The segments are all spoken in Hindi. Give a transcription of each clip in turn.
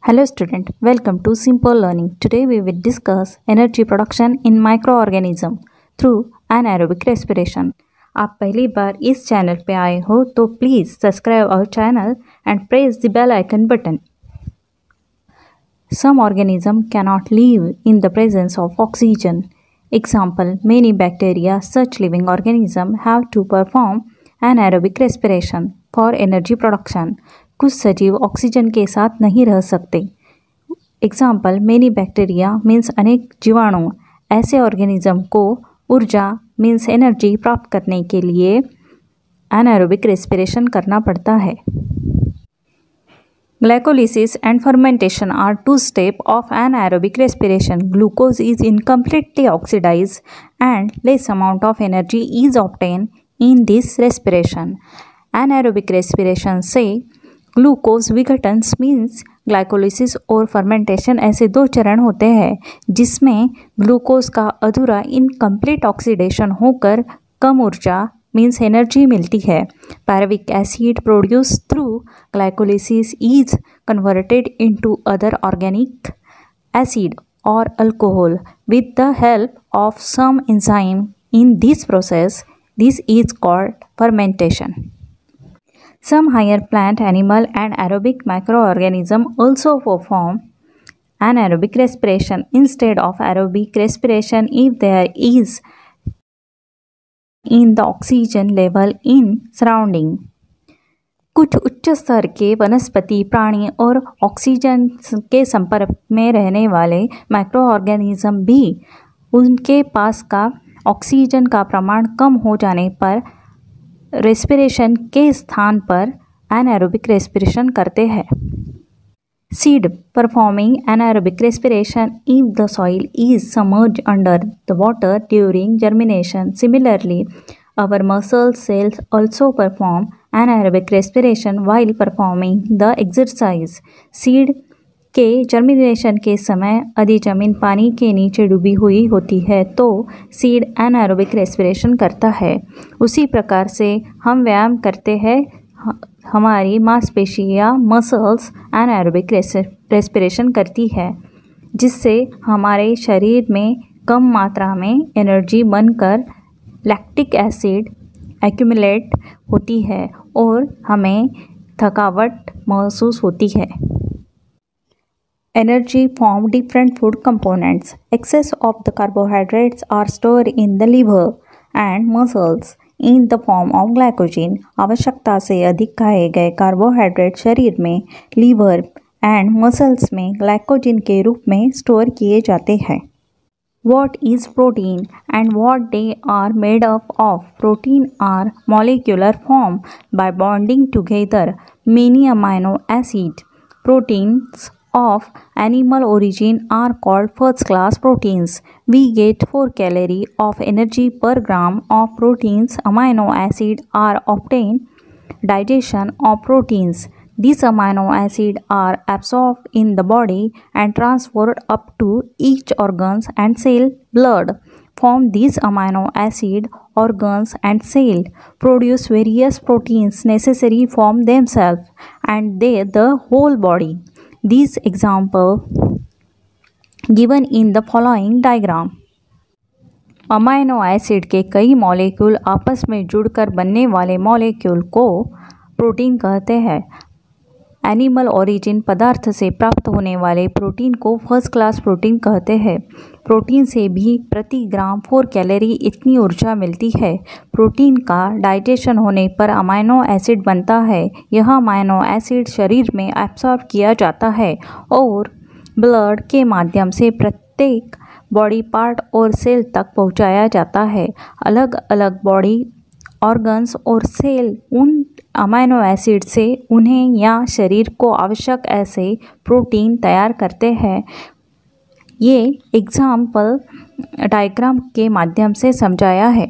Hello student, welcome to Simple Learning. Today we will discuss energy production in microorganism through anaerobic respiration. आप पहली बार इस चैनल पे आए हो तो please subscribe our channel and press the bell icon button. Some organisms cannot live in the presence of oxygen. Example, many bacteria, such living organisms have to perform anaerobic respiration for energy production. कुछ सजीव ऑक्सीजन के साथ नहीं रह सकते. एग्जाम्पल, मेनी बैक्टीरिया मीन्स अनेक जीवाणु. ऐसे ऑर्गेनिज्म को ऊर्जा मीन्स एनर्जी प्राप्त करने के लिए एनाएरोबिक रेस्पिरेशन करना पड़ता है. Glycolysis and fermentation are two steps of anaerobic respiration. Glucose is incompletely oxidized and less amount of energy is obtained in this respiration. Anaerobic respiration से ग्लूकोज विघटन मीन्स ग्लाइकोलिसिस और फर्मेंटेशन ऐसे दो चरण होते हैं जिसमें ग्लूकोज का अधूरा इनकम्प्लीट ऑक्सीडेशन होकर कम ऊर्जा मीन्स एनर्जी मिलती है. Pyruvic acid produce through glycolysis is converted into other organic acid और alcohol with the help of some enzyme. In this process this is called fermentation. Some higher plant, animal and aerobic microorganisms also perform anaerobic respiration instead of aerobic respiration if there is in the oxygen level in surrounding. कुछ उच्च स्तर के वनस्पति, प्राणी और ऑक्सीजन के संपर्क में रहने वाले माइक्रो ऑर्गेनिज्म भी उनके पास का ऑक्सीजन का प्रमाण कम हो जाने पर रेस्पिरेशन के स्थान पर एनाएरोबिक रेस्पिरेशन करते हैं. Seed performing anaerobic respiration if the soil is submerged under the water during germination. Similarly our muscle cells also perform anaerobic respiration while performing the exercise. Seed के जर्मिनेशन के समय यदि जमीन पानी के नीचे डूबी हुई होती है तो सीड एनाएरोबिक रेस्पिरेशन करता है. उसी प्रकार से हम व्यायाम करते हैं, हमारी मांसपेशियां मसल्स एनाएरोबिक रेस्पिरेशन करती है जिससे हमारे शरीर में कम मात्रा में एनर्जी बनकर लैक्टिक एसिड एक्यूमुलेट होती है और हमें थकावट महसूस होती है. Energy from different food components. Excess of the carbohydrates are stored in the liver and muscles in the form of glycogen. आवश्यकता से अधिक खाए गए कार्बोहाइड्रेट शरीर में लीवर एंड मसल्स में ग्लाइकोजन के रूप में स्टोर किए जाते हैं. What is protein and what they are made of? Protein are molecular form by bonding together many amino acids. Proteins of animal origin are called first class proteins. We get 4 calories of energy per gram of proteins. Amino acids are obtained digestion of proteins. These amino acids are absorbed in the body and transferred up to each organs and cell. Blood from these amino acid organs and cell produce various proteins necessary from themselves and the whole body. These example given in the following diagram. Amino acid के कई मॉलिक्यूल आपस में जुड़कर बनने वाले मॉलिक्यूल को प्रोटीन कहते हैं. एनिमल ओरिजिन पदार्थ से प्राप्त होने वाले प्रोटीन को फर्स्ट क्लास प्रोटीन कहते हैं. प्रोटीन से भी प्रति ग्राम 4 कैलोरी इतनी ऊर्जा मिलती है. प्रोटीन का डाइजेशन होने पर अमाइनो एसिड बनता है. यह अमाइनो एसिड शरीर में एब्सॉर्ब किया जाता है और ब्लड के माध्यम से प्रत्येक बॉडी पार्ट और सेल तक पहुंचाया जाता है. अलग अलग बॉडी ऑर्गन्स और सेल उन अमाइनो एसिड से उन्हें या शरीर को आवश्यक ऐसे प्रोटीन तैयार करते हैं. ये एग्जाम्पल डायग्राम के माध्यम से समझाया है.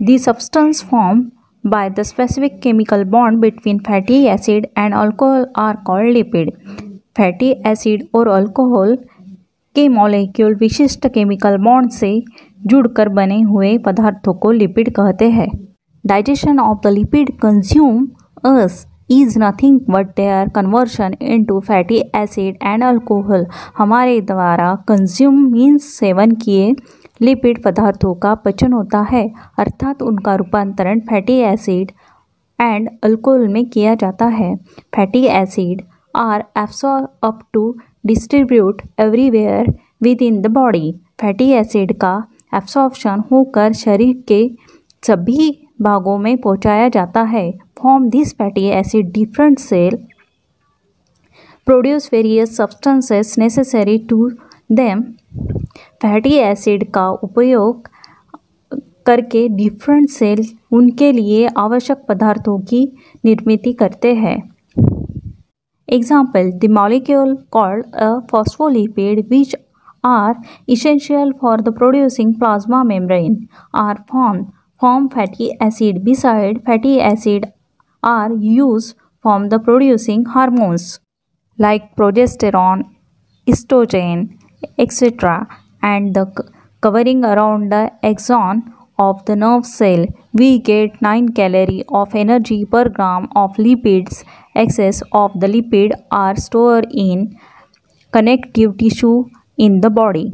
The substance form by the specific chemical bond between fatty acid and alcohol are called lipid. Fatty acid और अल्कोहल के मॉलिक्यूल विशिष्ट केमिकल बॉन्ड से जुड़कर बने हुए पदार्थों को लिपिड कहते हैं. Digestion of the lipid consume us is nothing but their conversion into fatty acid and alcohol. हमारे द्वारा कंज्यूम मीन्स सेवन किए लिपिड पदार्थों का पचन होता है, अर्थात उनका रूपांतरण फैटी एसिड एंड अल्कोहल में किया जाता है. Fatty acid are absorb up to distribute everywhere within the body. Fatty acid का एब्सॉर्प्शन होकर शरीर के सभी भागों में पहुंचाया जाता है. From this fatty acid, different cell produce various substances necessary to them. Fatty acid का उपयोग करके डिफरेंट सेल उनके लिए आवश्यक पदार्थों की निर्मित करते हैं. Example: the molecule called a phospholipid, which are essential for the producing plasma membrane, are formed from fatty acid. Beside fatty acid are used from the producing hormones like progesterone, estrogen, etc. and the covering around the axon of the nerve cell. We get 9 calories of energy per gram of lipids. Excess of the lipid are stored in connective tissue in the body.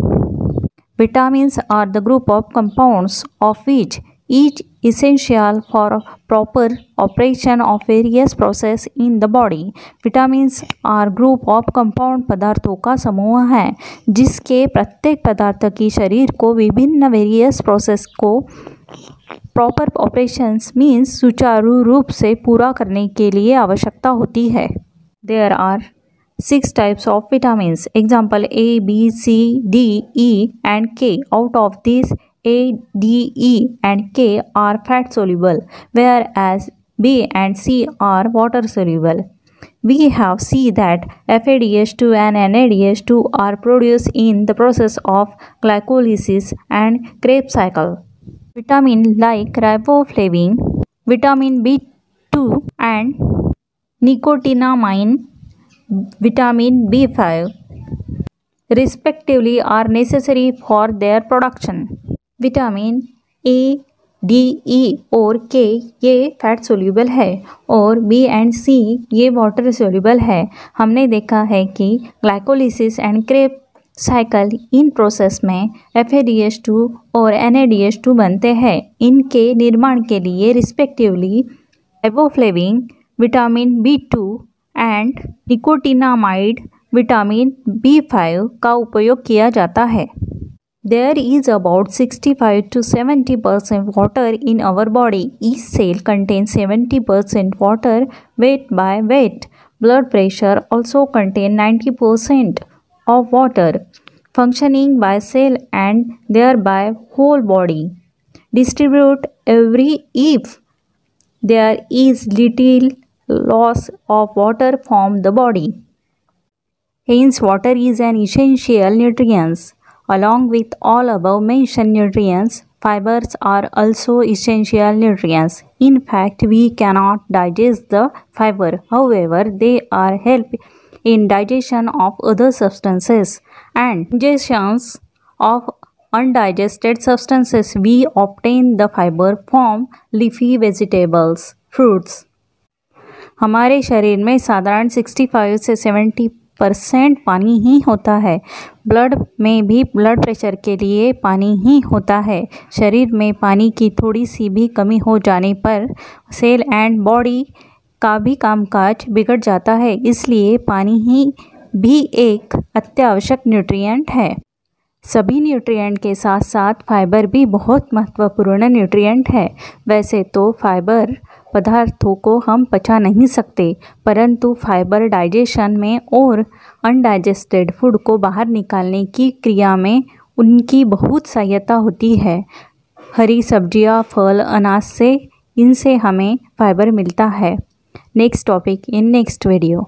Vitamins are the group of compounds of which each essential for proper operation of various process in the body. Vitamins are group of compound पदार्थों का समूह है जिसके प्रत्येक पदार्थ की शरीर को विभिन्न वेरियस प्रोसेस को प्रॉपर ऑपरेशंस मीन्स सुचारू रूप से पूरा करने के लिए आवश्यकता होती है. There are 6 types of vitamins. Example: A, B, C, D, E and K. Out of these, A, D, E and K are fat soluble, whereas B and C are water soluble. We have seen that FADH2 and NADH2 are produced in the process of glycolysis and Krebs cycle. Vitamin like riboflavin, vitamin B2 and nicotinamide, vitamin B5 respectively are necessary for their production. Vitamin A, D, E और के ये फैट सोल्यूबल है और बी एंड सी ये वाटर सोल्यूबल है. हमने देखा है कि glycolysis and Krebs cycle in process में FADH2 और NADH2 बनते हैं. इनके निर्माण के लिए respectively riboflavin, vitamin B2 and nicotinamide, vitamin B5 का उपयोग किया जाता है. There is about 65 to 70% water in our body. Each cell contains 70% water weight by weight. Blood pressure also contains 90% of water. Functioning by cell and thereby whole body distribute every if there is little loss of water from the body. Hence, water is an essential nutrient. Along with all above mentioned nutrients, fibers are also essential nutrients. In fact, we cannot digest the fiber. However, they are help in digestion of other substances and ingestions of undigested substances. We obtain the fiber from leafy vegetables, fruits. हमारे शरीर में साधारण 65 से 70% पानी ही होता है. ब्लड में भी ब्लड प्रेशर के लिए पानी ही होता है. शरीर में पानी की थोड़ी सी भी कमी हो जाने पर सेल एंड बॉडी का भी कामकाज बिगड़ जाता है. इसलिए पानी ही भी एक अत्यावश्यक न्यूट्रिएंट है. सभी न्यूट्रिएंट के साथ साथ फाइबर भी बहुत महत्वपूर्ण न्यूट्रिएंट है. वैसे तो फाइबर पदार्थों को हम पचा नहीं सकते, परंतु फाइबर डाइजेशन में और अनडाइजेस्टेड फूड को बाहर निकालने की क्रिया में उनकी बहुत सहायता होती है. हरी सब्जियां, फल, अनाज से इनसे हमें फाइबर मिलता है. Next topic in next video.